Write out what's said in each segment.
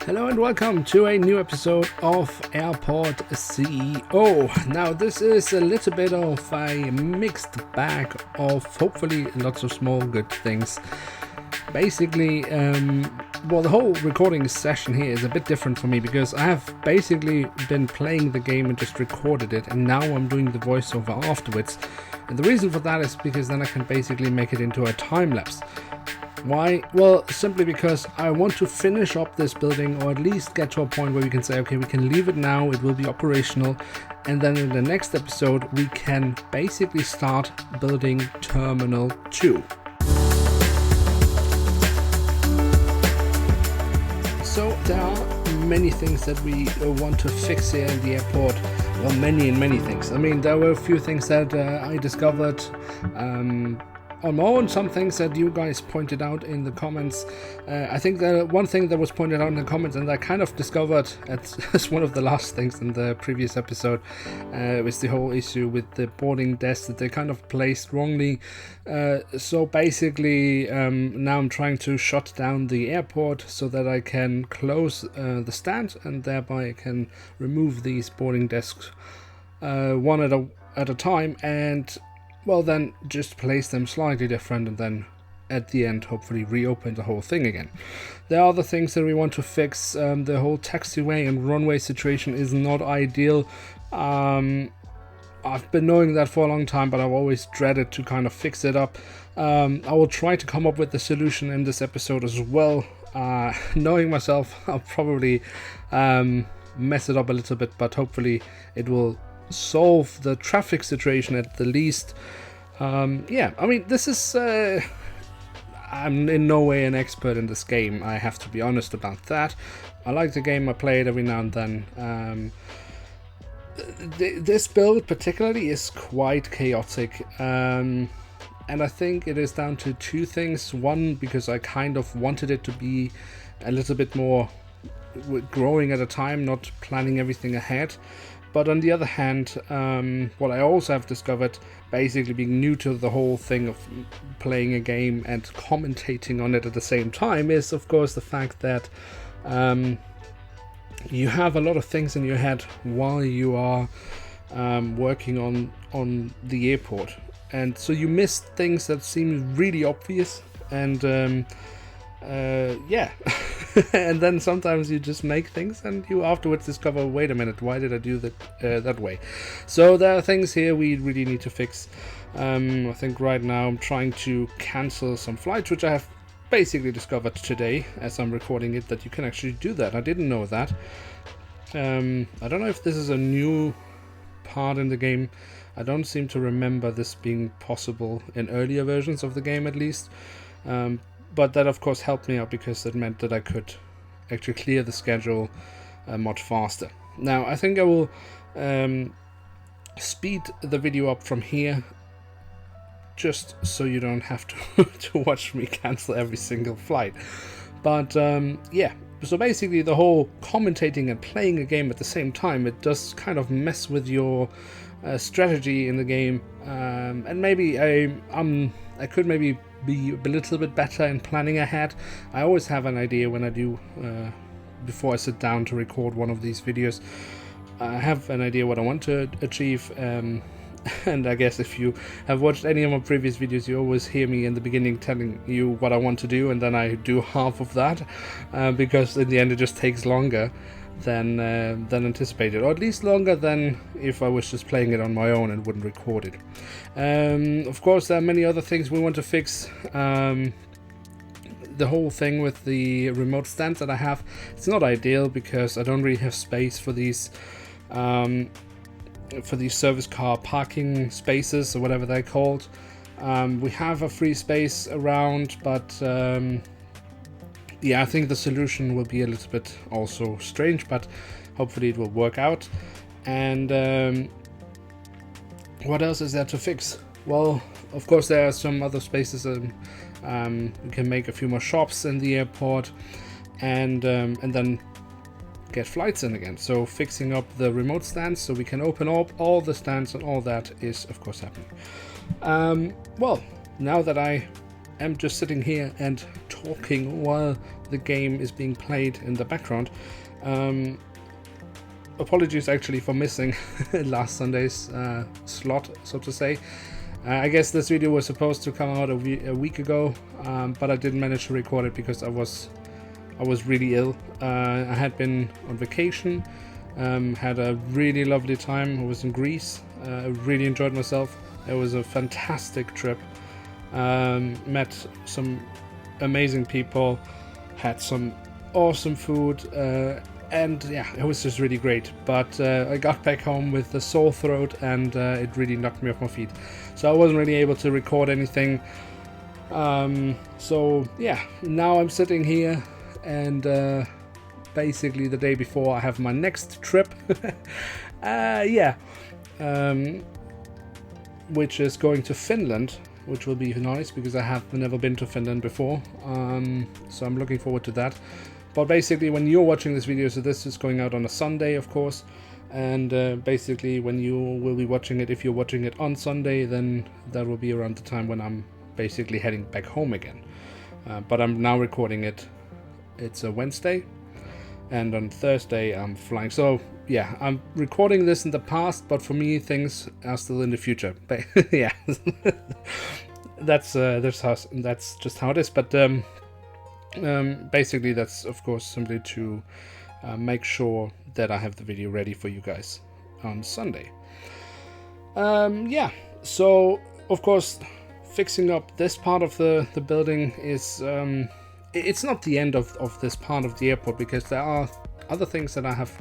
Hello and welcome to a new episode of Airport CEO. Now this is a little bit of a mixed bag of hopefully lots of small good things. Basically, the whole recording session here is a bit different for me because I have basically been playing the game and just recorded it, and now I'm doing the voiceover afterwards. And the reason for that is because then I can basically make it into a time-lapse. Why? Well, simply because I want to finish up this building, or at least get to a point where we can say, okay, we can leave it now, it will be operational, and then in the next episode we can basically start building Terminal 2. So there are many things that we want to fix here in the airport. Well, many things. I mean, there were a few things that I discovered on my own, some things that you guys pointed out in the comments. I think the one thing that was pointed out in the comments, and I kind of discovered as one of the last things in the previous episode, was the whole issue with the boarding desk that they kind of placed wrongly. So basically, now I'm trying to shut down the airport so that I can close the stand, and thereby I can remove these boarding desks one at a time, and well, then just place them slightly different, and then at the end hopefully reopen the whole thing again. There are other things that we want to fix. The whole taxiway and runway situation is not ideal. I've been knowing that for a long time, but I've always dreaded to kind of fix it up. I will try to come up with the solution in this episode as well. Knowing myself, I'll probably mess it up a little bit, but hopefully it will solve the traffic situation at the least. I mean, this is I'm in no way an expert in this game, I have to be honest about that. I like the game, I play it every now and then. This build particularly is quite chaotic, and I think it is down to two things. One, because I kind of wanted it to be a little bit more growing at a time, not planning everything ahead. But on the other hand, what I also have discovered, basically being new to the whole thing of playing a game and commentating on it at the same time, is of course the fact that you have a lot of things in your head while you are working on the airport. And so you miss things that seem really obvious, and and then sometimes you just make things and you afterwards discover, wait a minute, why did I do that way? So there are things here we really need to fix. I think right now I'm trying to cancel some flights, which I have basically discovered today as I'm recording it, that you can actually do that. I didn't know that. I don't know if this is a new part in the game. I don't seem to remember this being possible in earlier versions of the game, at least. But that of course helped me out, because it meant that I could actually clear the schedule much faster. Now I think I will speed the video up from here, just so you don't have to watch me cancel every single flight. But so basically the whole commentating and playing a game at the same time, it does kind of mess with your strategy in the game, and maybe I could maybe be a little bit better in planning ahead. I always have an idea when I do, before I sit down to record one of these videos. I have an idea what I want to achieve, and I guess if you have watched any of my previous videos, you always hear me in the beginning telling you what I want to do, and then I do half of that, because in the end it just takes longer than anticipated, or at least longer than if I was just playing it on my own and wouldn't record it. Of course, there are many other things we want to fix. The whole thing with the remote stands that I have, it's not ideal because I don't really have space for these service car parking spaces, or whatever they're called. We have a free space around, but I think the solution will be a little bit also strange, but hopefully it will work out. And what else is there to fix? Well, of course there are some other spaces. We can make a few more shops in the airport, and then get flights in again. So fixing up the remote stands so we can open up all the stands, and all that is of course happening. Well, now that I am just sitting here and talking while the game is being played in the background. Apologies actually for missing last Sunday's slot, so to say. I guess this video was supposed to come out a week ago, but I didn't manage to record it because I was really ill. I had been on vacation, had a really lovely time. I was in Greece. I really enjoyed myself. It was a fantastic trip. Met some amazing people, had some awesome food, and yeah, it was just really great. But I got back home with a sore throat, and it really knocked me off my feet. So I wasn't really able to record anything. So yeah, now I'm sitting here, and basically the day before I have my next trip. Which is going to Finland, which will be nice because I have never been to Finland before. So I'm looking forward to that. But basically, when you're watching this video, so this is going out on a Sunday, of course, and basically when you will be watching it, if you're watching it on Sunday, then that will be around the time when I'm basically heading back home again. But I'm now recording it. It's a Wednesday, and on Thursday I'm flying. So yeah, I'm recording this in the past, but for me things are still in the future. But yeah, that's just how it is. But basically, that's of course simply to make sure that I have the video ready for you guys on Sunday. Yeah, so of course, fixing up this part of the building is it's not the end of this part of the airport, because there are other things that I have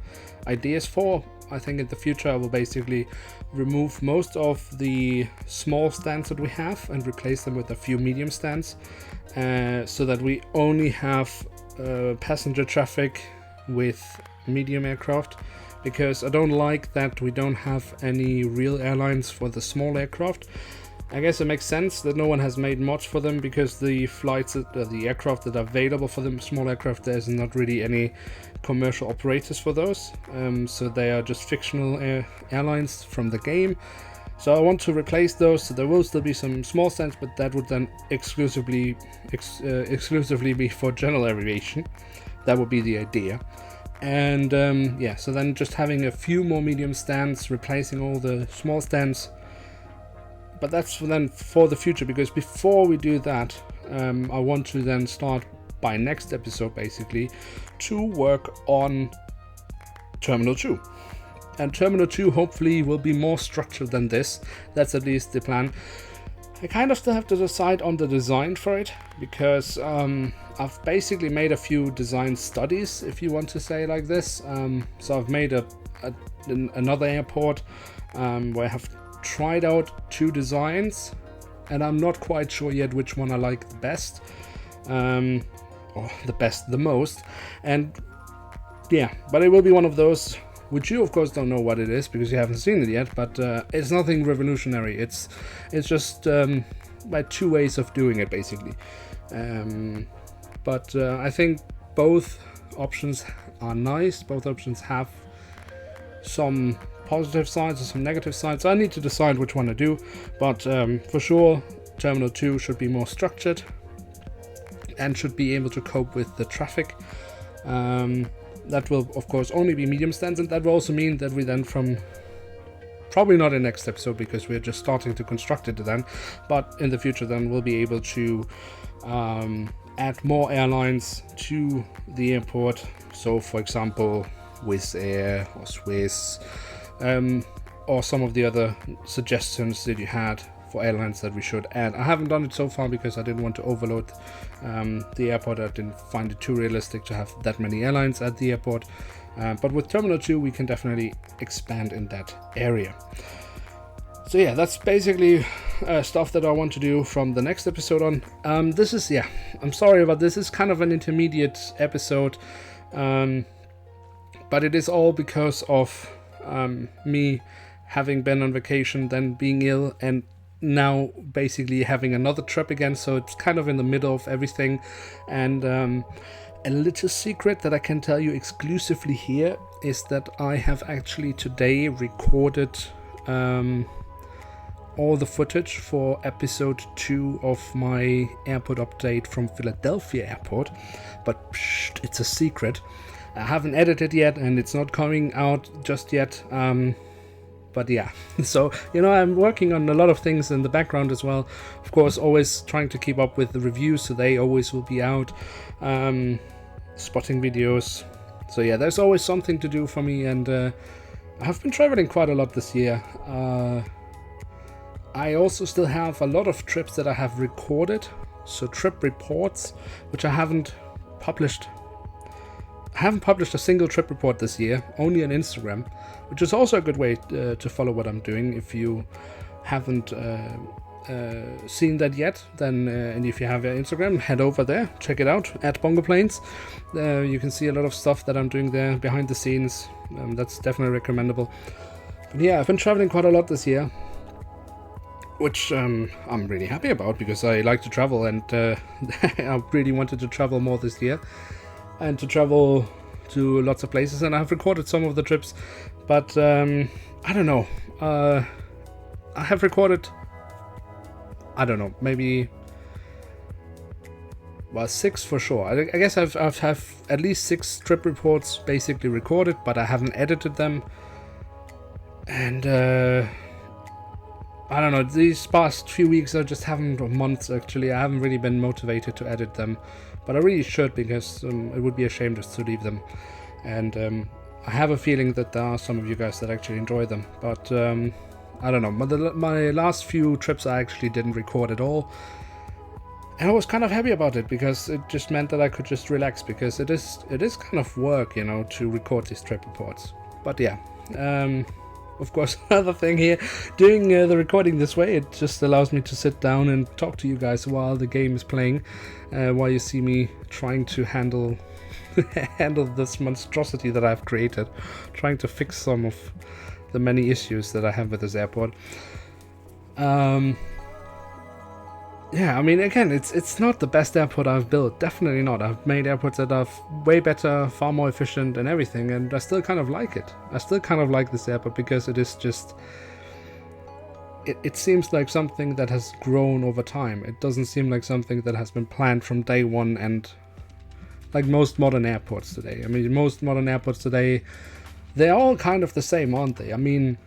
ideas for. I think in the future I will basically remove most of the small stands that we have and replace them with a few medium stands, so that we only have passenger traffic with medium aircraft, because I don't like that we don't have any real airlines for the small aircraft. I guess it makes sense that no one has made much for them, because the flights, the aircraft that are available for them, small aircraft, there's not really any commercial operators for those. So they are just fictional airlines from the game. So I want to replace those. So there will still be some small stands, but that would then exclusively be for general aviation. That would be the idea. And yeah, so then just having a few more medium stands, replacing all the small stands. But that's then for the future, because before we do that, I want to then start by next episode basically to work on Terminal 2. And Terminal 2 hopefully will be more structured than this. That's at least the plan. I kind of still have to decide on the design for it, because I've basically made a few design studies, if you want to say it like this. So I've made another airport where I have tried out two designs, and I'm not quite sure yet which one I like the best, or the most. And yeah, but it will be one of those which you of course don't know what it is because you haven't seen it yet, but it's nothing revolutionary. It's just by two ways of doing it basically. But I think both options are nice. Both options have some positive sides and some negative sides. I need to decide which one to do, but for sure Terminal 2 should be more structured and should be able to cope with the traffic. That will of course only be medium stands, and that will also mean that we then, from probably not in next episode because we're just starting to construct it then, but in the future then we'll be able to add more airlines to the airport. So for example Wizz Air or Swiss, or some of the other suggestions that you had for airlines that we should add. I haven't done it so far because I didn't want to overload the airport. I didn't find it too realistic to have that many airlines at the airport. But with Terminal 2 we can definitely expand in that area. So yeah, that's basically stuff that I want to do from the next episode on. This is, yeah, I'm sorry about this. This is kind of an intermediate episode, but it is all because of me having been on vacation, then being ill, and now basically having another trip again. So it's kind of in the middle of everything. And a little secret that I can tell you exclusively here is that I have actually today recorded all the footage for episode 2 of my airport update from Philadelphia airport, but it's a secret. I haven't edited yet, and it's not coming out just yet. But yeah, so, I'm working on a lot of things in the background as well. Of course, always trying to keep up with the reviews, so they always will be out. Spotting videos. So yeah, there's always something to do for me, and I've been traveling quite a lot this year. I also still have a lot of trips that I have recorded, so trip reports, which I haven't published. I haven't published a single trip report this year, only on Instagram, which is also a good way to follow what I'm doing. If you haven't seen that yet, then and if you have Instagram, head over there, check it out at BongoPlanes. You can see a lot of stuff that I'm doing there behind the scenes. That's definitely recommendable. But yeah, I've been traveling quite a lot this year, which I'm really happy about, because I like to travel, and I really wanted to travel more this year and to travel to lots of places, and I've recorded some of the trips, but I don't know. I have recorded, I don't know, maybe, well, 6 for sure. I guess I've at least 6 trip reports basically recorded, but I haven't edited them. And I don't know, these past few weeks, I just haven't, or months actually, I haven't really been motivated to edit them. But I really should, because it would be a shame just to leave them. And I have a feeling that there are some of you guys that actually enjoy them. But I don't know, my last few trips I actually didn't record at all. And I was kind of happy about it, because it just meant that I could just relax, because it is kind of work, to record these trip reports. But yeah, of course, another thing here, doing the recording this way, it just allows me to sit down and talk to you guys while the game is playing, while you see me trying to handle this monstrosity that I've created, trying to fix some of the many issues that I have with this airport. Yeah, I mean, again, it's not the best airport I've built, definitely not. I've made airports that are way better, far more efficient and everything, and I still kind of like it. I still kind of like this airport, because it is just, it seems like something that has grown over time. It doesn't seem like something that has been planned from day one, and like most modern airports today. I mean, most modern airports today, they're all kind of the same, aren't they? I mean,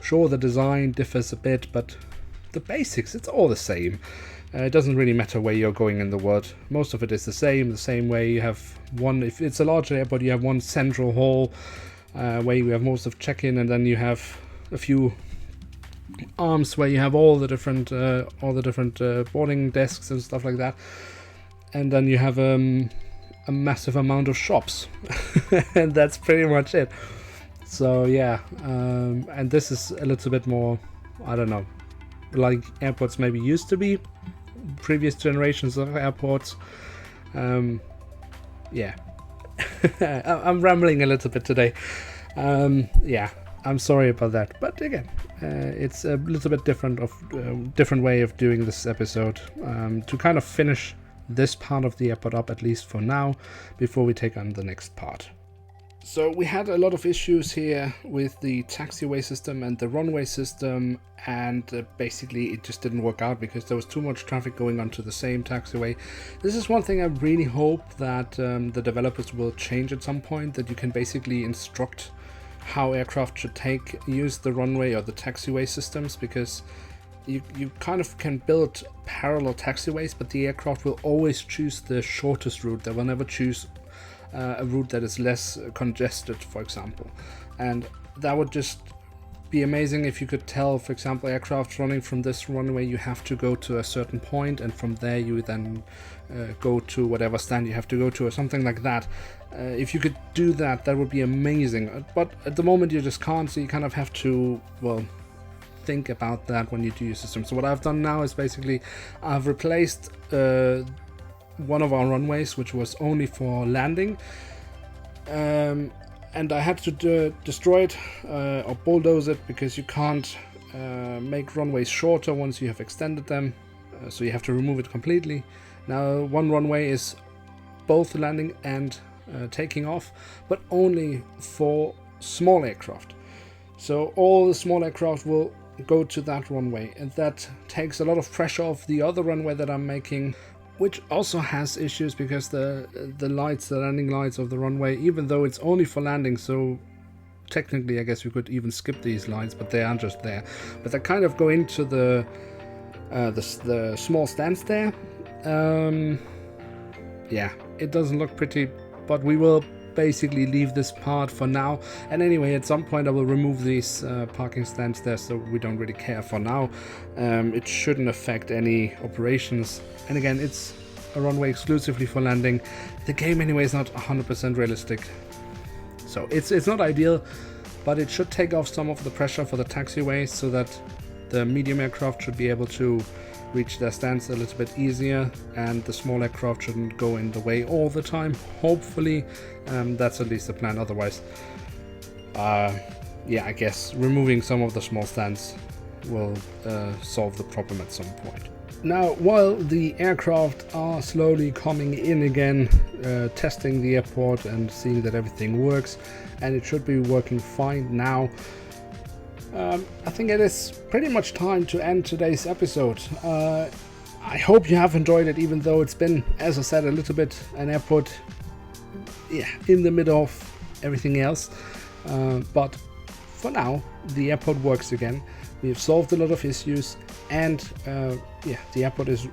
sure, the design differs a bit, but the basics, it's all the same. It doesn't really matter where you're going in the world. Most of it is the same way. You have one, if it's a larger airport, you have one central hall where you have most of check-in, and then you have a few arms where you have all the different boarding desks and stuff like that. And then you have a massive amount of shops, and that's pretty much it. So yeah, and this is a little bit more, I don't know, like airports maybe used to be, previous generations of airports. Yeah. I'm rambling a little bit today. Yeah, I'm sorry about that, but again, it's a little bit different way of doing this episode, to kind of finish this part of the airport up, at least for now, before we take on the next part. So we had a lot of issues here with the taxiway system and the runway system, and basically it just didn't work out because there was too much traffic going onto the same taxiway. This is one thing I really hope that the developers will change at some point, that you can basically instruct how aircraft should use the runway or the taxiway systems, because you kind of can build parallel taxiways, but the aircraft will always choose the shortest route. They will never choose a route that is less congested, for example. And that would just be amazing if you could tell, for example, aircraft running from this runway, you have to go to a certain point, and from there you then go to whatever stand you have to go to, or something like that. If you could do that, that would be amazing. But at the moment you just can't, so you kind of have to, well, think about that when you do your system. So what I've done now is basically I've replaced one of our runways, which was only for landing, and I had to destroy it or bulldoze it, because you can't make runways shorter once you have extended them, so you have to remove it completely. Now one runway is both landing and taking off, but only for small aircraft. So all the small aircraft will go to that runway, and that takes a lot of pressure off the other runway that I'm making, which also has issues because the lights, the landing lights of the runway, even though it's only for landing, so technically I guess we could even skip these lights, but they aren't just there, but they kind of go into the small stands there. Yeah, it doesn't look pretty, but we will basically leave this part for now. And anyway, at some point I will remove these parking stands there, so we don't really care for now. It shouldn't affect any operations, and again, it's a runway exclusively for landing. The game anyway is not 100% realistic, so it's not ideal, but it should take off some of the pressure for the taxiways so that the medium aircraft should be able to reach their stands a little bit easier, and the small aircraft shouldn't go in the way all the time, hopefully. That's at least the plan. Otherwise, yeah, I guess removing some of the small stands will solve the problem at some point. Now, while the aircraft are slowly coming in again, testing the airport and seeing that everything works, and it should be working fine now, I think it is pretty much time to end today's episode. I hope you have enjoyed it, even though it's been, as I said, a little bit an airport, yeah, in the middle of everything else. But for now, the airport works again. We've solved a lot of issues, and yeah, the airport is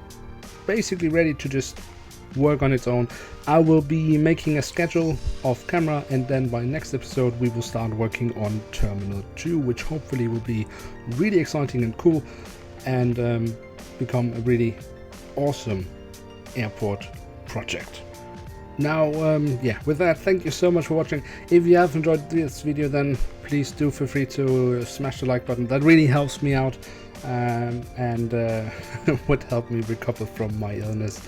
basically ready to just work on its own. I will be making a schedule off camera, and then by next episode we will start working on Terminal 2, which hopefully will be really exciting and cool, and become a really awesome airport project. Now, yeah, with that, thank you so much for watching. If you have enjoyed this video, then please do feel free to smash the like button. That really helps me out, and would help me recover from my illness.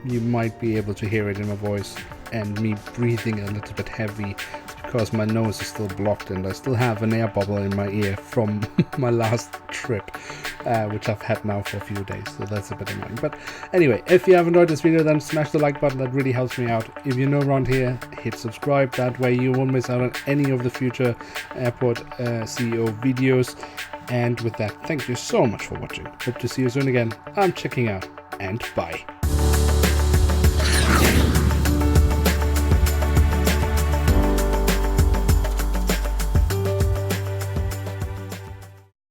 You might be able to hear it in my voice and me breathing a little bit heavy. It's because my nose is still blocked and I still have an air bubble in my ear from my last trip, which I've had now for a few days, so that's a bit annoying. But anyway, if you have enjoyed this video, then smash the like button. That really helps me out. If you're new around here, hit subscribe. That way you won't miss out on any of the future Airport CEO videos. And with that, thank you so much for watching. Hope to see you soon again. I'm checking out, and bye.